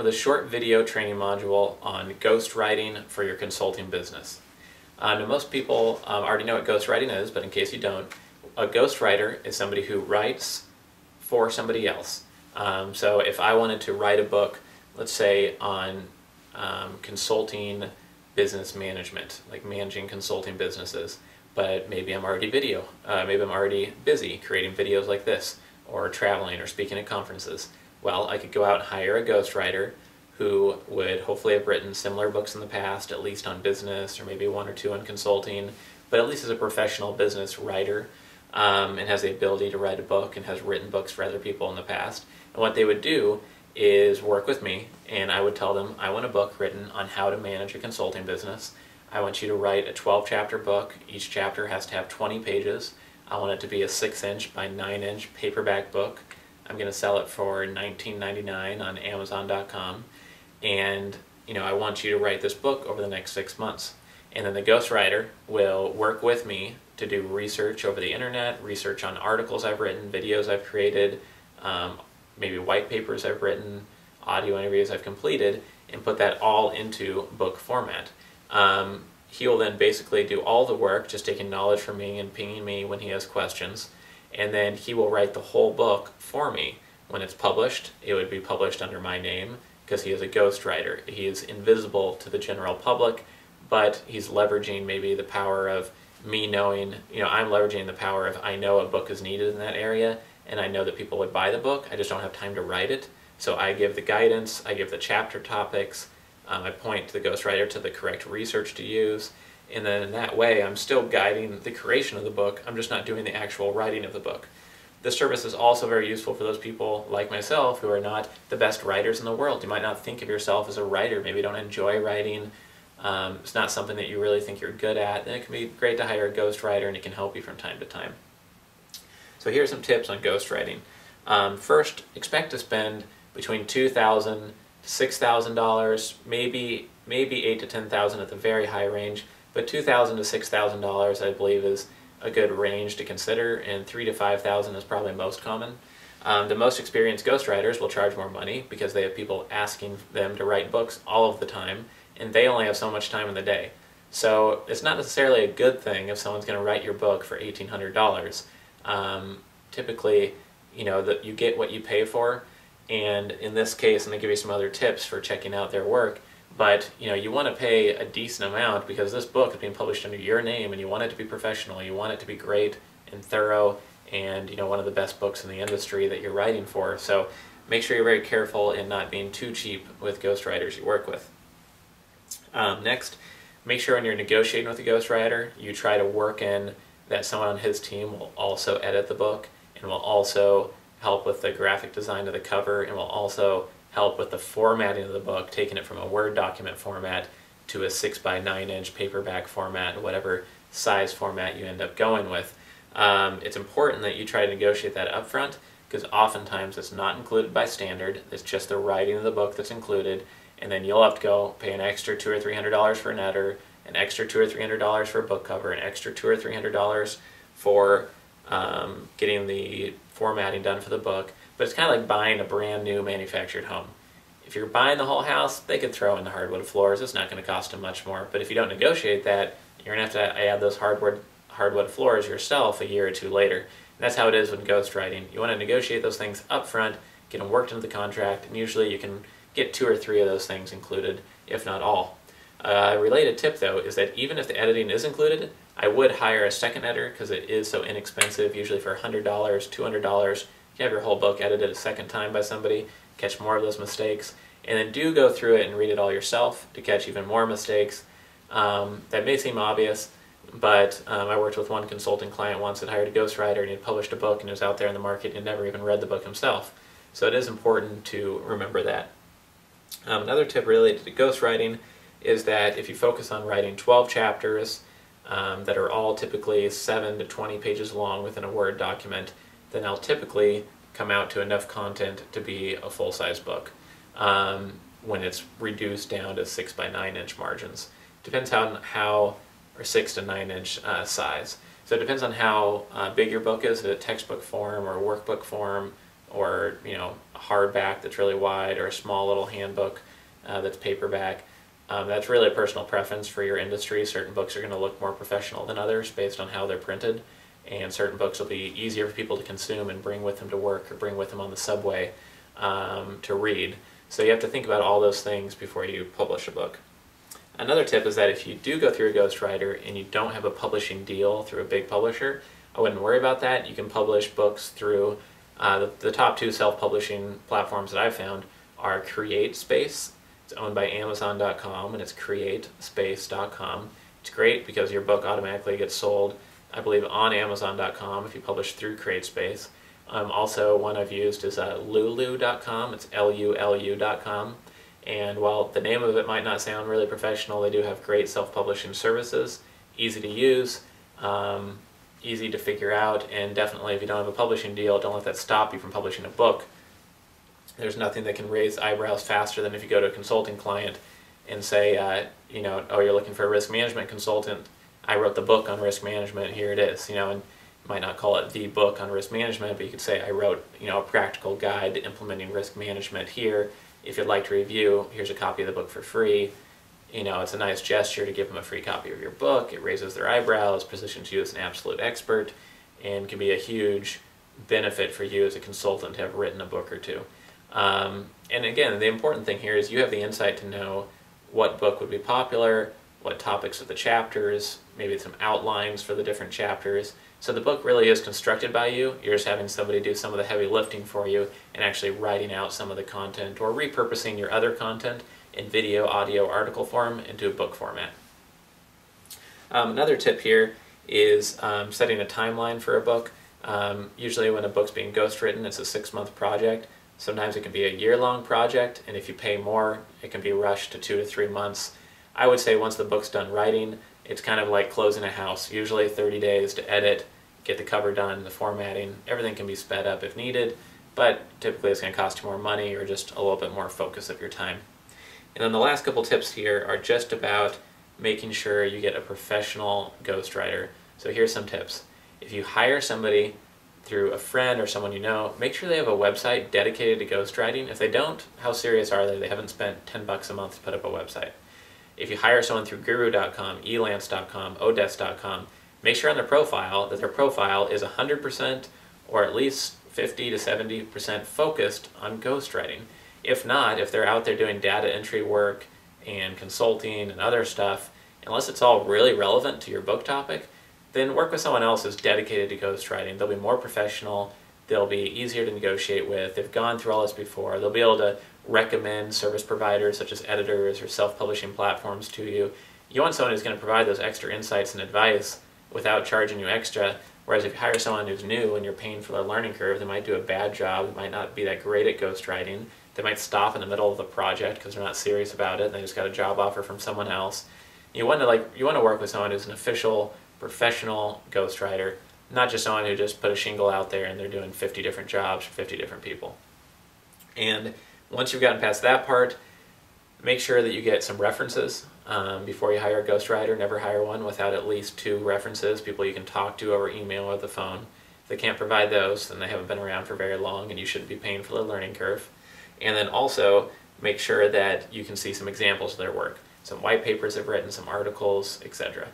with a short video training module on ghostwriting for your consulting business. Now most people already know what ghostwriting is, but in case you don't, a ghostwriter is somebody who writes for somebody else. So if I wanted to write a book, let's say on consulting business management, like managing consulting businesses, but maybe I'm already maybe I'm already busy creating videos like this, or traveling or speaking at conferences. Well, I could go out and hire a ghostwriter who would hopefully have written similar books in the past, at least on business, or maybe one or two on consulting, but at least as a professional business writer, and has the ability to write a book and has written books for other people in the past. And what they would do is work with me, and I would tell them, I want a book written on how to manage a consulting business. I want you to write a 12-chapter book. Each chapter has to have 20 pages. I want it to be a 6-inch by 9-inch paperback book. I'm going to sell it for $19.99 on Amazon.com. And I want you to write this book over the next 6 months. And then the ghostwriter will work with me to do research over the internet, research on articles I've written, videos I've created, maybe white papers I've written, audio interviews I've completed, and put that all into book format. He will then basically do all the work, just taking knowledge from me and pinging me when he has questions, and then he will write the whole book for me. When it's published, it would be published under my name because he is a ghostwriter. He is invisible to the general public, but he's leveraging maybe the power of me knowing, I'm leveraging the power of I know a book is needed in that area, and I know that people would buy the book. I just don't have time to write it. So I give the guidance, I give the chapter topics, I point the ghostwriter to the correct research to use, and then in that way I'm still guiding the creation of the book. I'm just not doing the actual writing of the book. This service is also very useful for those people like myself who are not the best writers in the world. You might not think of yourself as a writer, maybe you don't enjoy writing, it's not something that you really think you're good at, then it can be great to hire a ghostwriter and it can help you from time to time. So here are some tips on ghostwriting. First, expect to spend between $2,000 to $6,000, maybe $8,000 to $10,000 at the very high range, but $2,000 to $6,000 I believe is a good range to consider, and $3,000 to $5,000 is probably most common. The most experienced ghostwriters will charge more money because they have people asking them to write books all of the time, and they only have so much time in the day. So it's not necessarily a good thing if someone's going to write your book for $1,800. Typically, that you get what you pay for. And in this case, I'm going to give you some other tips for checking out their work, but you want to pay a decent amount because this book is being published under your name and you want it to be professional, you want it to be great and thorough and one of the best books in the industry that you're writing for. So make sure you're very careful in not being too cheap with ghostwriters you work with. Next, make sure when you're negotiating with a ghostwriter, you try to work in that someone on his team will also edit the book and will also help with the graphic design of the cover, and will also help with the formatting of the book, taking it from a Word document format to a 6 by 9-inch paperback format, whatever size format you end up going with. It's important that you try to negotiate that up front, because oftentimes it's not included by standard. It's just the writing of the book that's included, and then you'll have to go pay an extra $200 or $300 for an editor, an extra $200 or $300 for a book cover, an extra $200 or $300 for getting the formatting done for the book. But it's kind of like buying a brand new manufactured home. If you're buying the whole house, they could throw in the hardwood floors. It's not going to cost them much more. But if you don't negotiate that, you're going to have to add those hardwood floors yourself a year or two later. And that's how it is with ghostwriting. You want to negotiate those things up front, get them worked into the contract, and usually you can get 2 or 3 of those things included, if not all. A related tip, though, is that even if the editing is included, I would hire a second editor because it is so inexpensive, usually for $100, $200. You can have your whole book edited a second time by somebody, catch more of those mistakes, and then do go through it and read it all yourself to catch even more mistakes. That may seem obvious, but I worked with one consulting client once that hired a ghostwriter, and he had published a book and it was out there in the market and never even read the book himself. So it is important to remember that. Another tip related to ghostwriting is that if you focus on writing 12 chapters that are all typically 7 to 20 pages long within a Word document, then they'll typically come out to enough content to be a full-size book when it's reduced down to 6 by 9-inch margins. Depends on how, or 6 to 9-inch size. So it depends on how big your book is, is it textbook form or workbook form or a hardback that's really wide, or a small little handbook that's paperback. That's really a personal preference for your industry. Certain books are going to look more professional than others based on how they're printed, and certain books will be easier for people to consume and bring with them to work or bring with them on the subway to read. So you have to think about all those things before you publish a book. Another tip is that if you do go through a ghostwriter and you don't have a publishing deal through a big publisher, I wouldn't worry about that. You can publish books through the top two self-publishing platforms that I've found are CreateSpace. It's owned by Amazon.com, and it's CreateSpace.com. It's great because your book automatically gets sold, I believe, on Amazon.com if you publish through CreateSpace. Also, one I've used is Lulu.com. It's Lulu.com. And while the name of it might not sound really professional, they do have great self-publishing services, easy to use, easy to figure out, and definitely if you don't have a publishing deal, don't let that stop you from publishing a book. There's nothing that can raise eyebrows faster than if you go to a consulting client and say, oh, you're looking for a risk management consultant. I wrote the book on risk management, here it is, and you might not call it the book on risk management, but you could say, I wrote, a practical guide to implementing risk management here. If you'd like to review, here's a copy of the book for free. It's a nice gesture to give them a free copy of your book. It raises their eyebrows, positions you as an absolute expert, and can be a huge benefit for you as a consultant to have written a book or two. And again, the important thing here is you have the insight to know what book would be popular, what topics are the chapters, maybe some outlines for the different chapters. So the book really is constructed by you. You're just having somebody do some of the heavy lifting for you and actually writing out some of the content or repurposing your other content in video, audio, article form into a book format. Another tip here is setting a timeline for a book. Usually when a book's being ghostwritten, it's a 6-month project. Sometimes it can be a year-long project, and if you pay more, it can be rushed to 2 to 3 months. I would say once the book's done writing, it's kind of like closing a house. Usually 30 days to edit, get the cover done, the formatting, everything can be sped up if needed, but typically it's going to cost you more money or just a little bit more focus of your time. And then the last couple tips here are just about making sure you get a professional ghostwriter. So here's some tips. If you hire somebody through a friend or someone you know, make sure they have a website dedicated to ghostwriting. If they don't, how serious are they? They haven't spent $10 a month to put up a website. If you hire someone through Guru.com, Elance.com, Odesk.com, make sure on their profile that their profile is 100% or at least 50 to 70% focused on ghostwriting. If not, if they're out there doing data entry work and consulting and other stuff, unless it's all really relevant to your book topic, then work with someone else who's dedicated to ghostwriting. They'll be more professional, they'll be easier to negotiate with, they've gone through all this before, they'll be able to recommend service providers such as editors or self-publishing platforms to you. You want someone who's going to provide those extra insights and advice without charging you extra, whereas if you hire someone who's new and you're paying for their learning curve, they might do a bad job, they might not be that great at ghostwriting, they might stop in the middle of the project because they're not serious about it and they just got a job offer from someone else. You want to work with someone who's an official, professional ghostwriter, not just someone who just put a shingle out there and they're doing 50 different jobs for 50 different people. And once you've gotten past that part, make sure that you get some references before you hire a ghostwriter. Never hire one without at least 2 references, people you can talk to over email or the phone. If they can't provide those, then they haven't been around for very long and you shouldn't be paying for the learning curve. And then also make sure that you can see some examples of their work. Some white papers they've written, some articles, etc.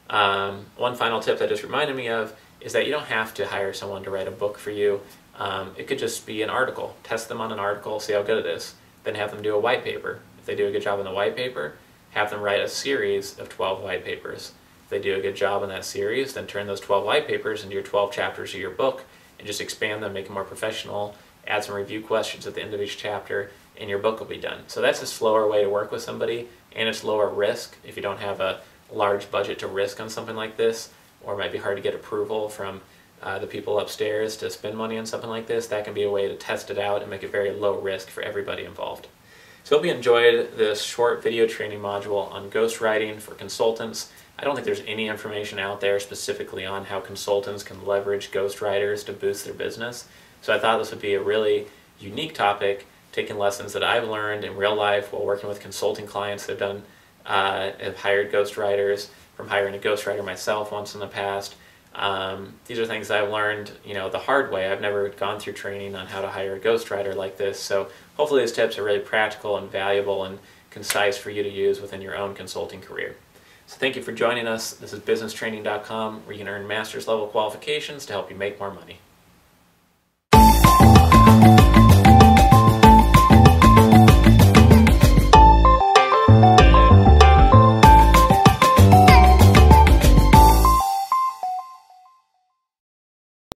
One final tip that just reminded me of is that you don't have to hire someone to write a book for you. It could just be an article. Test them on an article, see how good it is. Then have them do a white paper. If they do a good job in the white paper, have them write a series of 12 white papers. If they do a good job in that series, then turn those 12 white papers into your 12 chapters of your book and just expand them, make them more professional, add some review questions at the end of each chapter, and your book will be done. So that's a slower way to work with somebody, and it's lower risk if you don't have a large budget to risk on something like this, or it might be hard to get approval from the people upstairs to spend money on something like this. That can be a way to test it out and make it very low risk for everybody involved. So I hope you enjoyed this short video training module on ghostwriting for consultants. I don't think there's any information out there specifically on how consultants can leverage ghostwriters to boost their business. So I thought this would be a really unique topic, taking lessons that I've learned in real life while working with consulting clients that have hired ghostwriters, from hiring a ghostwriter myself once in the past, These are things that I've learned, the hard way. I've never gone through training on how to hire a ghostwriter like this, so hopefully these tips are really practical and valuable and concise for you to use within your own consulting career. So thank you for joining us. This is businesstraining.com, where you can earn master's level qualifications to help you make more money.